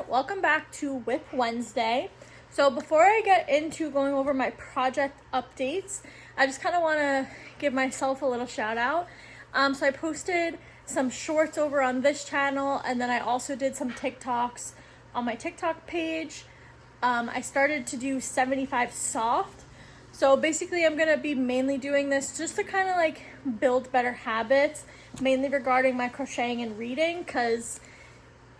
welcome back to WIP Wednesday. So before I get into going over my project updates, I just kind of want to give myself a little shout out. So I posted some shorts over on this channel, and then I also did some TikToks on my TikTok page. I started to do 75 soft. So basically I'm going to be mainly doing this just to kind of like build better habits, mainly regarding my crocheting and reading, because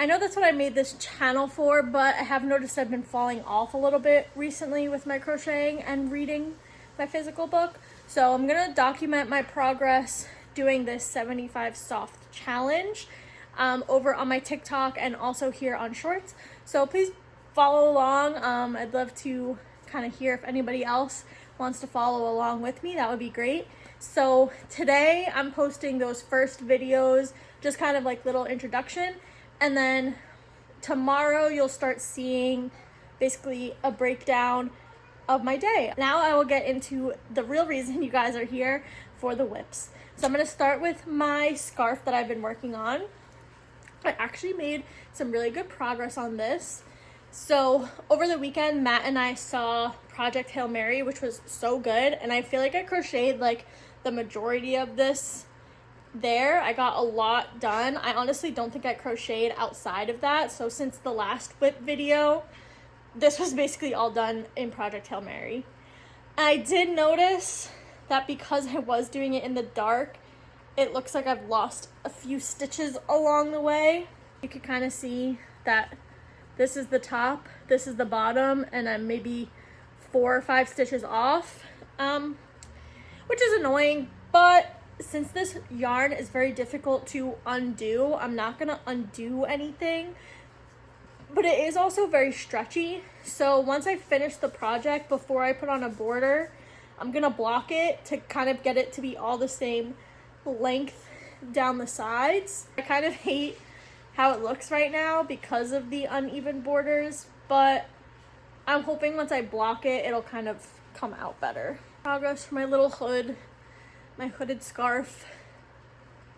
I know that's what I made this channel for, but I have noticed I've been falling off a little bit recently with my crocheting and reading my physical book. So I'm going to document my progress doing this 75 soft challenge over on my TikTok and also here on Shorts. So please follow along. I'd love to kind of hear if anybody else wants to follow along with me. That would be great. So today I'm posting those first videos, just kind of like little introduction. And then tomorrow you'll start seeing basically a breakdown of my day. Now I will get into the real reason you guys are here for the WIPs. So I'm going to start with my scarf that I've been working on. I actually made some really good progress on this. So over the weekend, Matt and I saw Project Hail Mary, which was so good. And I feel like I crocheted like the majority of this there. I got a lot done. I honestly don't think I crocheted outside of that. So since the last WIP video, this was basically all done in Project Hail Mary. I did notice that because I was doing it in the dark, it looks like I've lost a few stitches along the way. You can kind of see that this is the top, this is the bottom, and I'm maybe 4 or 5 stitches off, which is annoying, but since this yarn is very difficult to undo, I'm not gonna undo anything, but it is also very stretchy. So once I finish the project, before I put on a border, I'm gonna block it to kind of get it to be all the same length down the sides. I kind of hate how it looks right now because of the uneven borders, but I'm hoping once I block it, it'll kind of come out better. Progress for my little hood. My hooded scarf.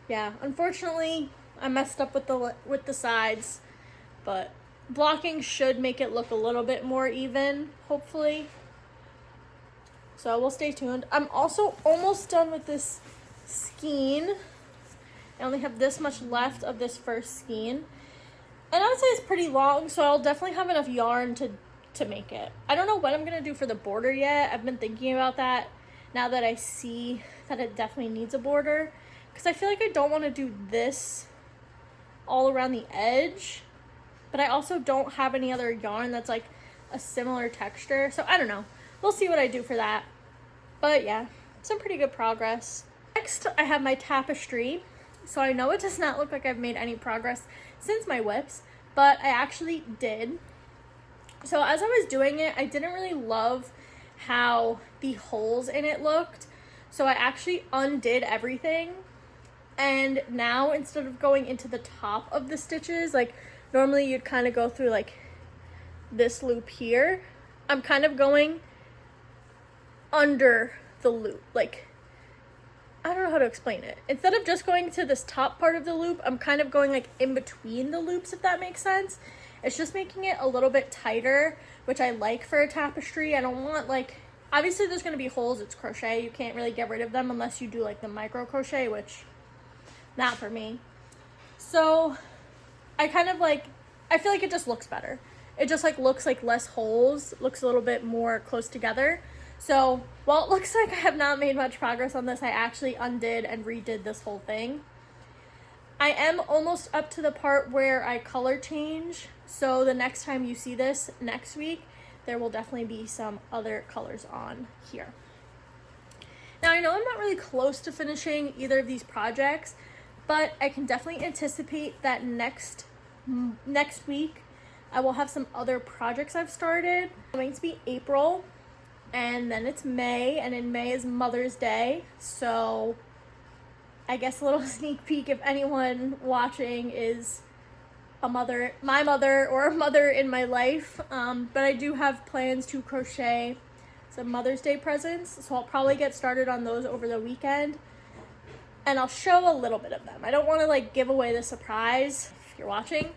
Yeah, unfortunately I messed up with the sides, but blocking should make it look a little bit more even, hopefully. So we'll stay tuned. I'm also almost done with this skein. I only have this much left of this first skein. And I would say it's pretty long, so I'll definitely have enough yarn to make it. I don't know what I'm gonna do for the border yet. I've been thinking about that now that I see that it definitely needs a border, because I feel like I don't want to do this all around the edge, but I also don't have any other yarn that's like a similar texture, so I don't know. We'll see what I do for that. But yeah, some pretty good progress. Next, I have my tapestry. So I know it does not look like I've made any progress since my WIPs, but I actually did. So as I was doing it, I didn't really love how the holes in it looked, so I actually undid everything, and now instead of going into the top of the stitches, like normally you'd kind of go through like this loop here, I'm kind of going under the loop. Like, I don't know how to explain it. Instead of just going to this top part of the loop, I'm kind of going like in between the loops, if that makes sense. It's just making it a little bit tighter, which I like for a tapestry. I don't want like, obviously there's going to be holes, it's crochet. You can't really get rid of them unless you do like the micro crochet, which not for me. So I kind of like, I feel like it just looks better. It just like looks like less holes, looks a little bit more close together. So while it looks like I have not made much progress on this, I actually undid and redid this whole thing. I am almost up to the part where I color change. So the next time you see this next week, there will definitely be some other colors on here. Now I know I'm not really close to finishing either of these projects, but I can definitely anticipate that next week I will have some other projects I've started. It's going to be April, and then it's May, and in May is Mother's Day. So I guess a little sneak peek if anyone watching is a mother, my mother, or a mother in my life. But I do have plans to crochet some Mother's Day presents, so I'll probably get started on those over the weekend, and I'll show a little bit of them. I don't want to like give away the surprise if you're watching,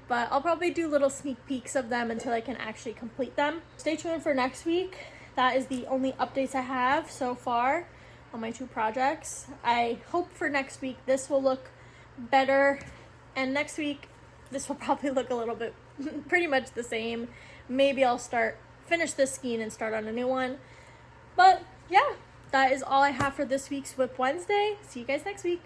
but I'll probably do little sneak peeks of them until I can actually complete them. Stay tuned for next week. That is the only updates I have so far on my 2 projects. I hope for next week this will look better, and next week this will probably look a little bit pretty much the same. Maybe I'll finish this skein and start on a new one. But yeah, that is all I have for this week's WIP Wednesday. See you guys next week.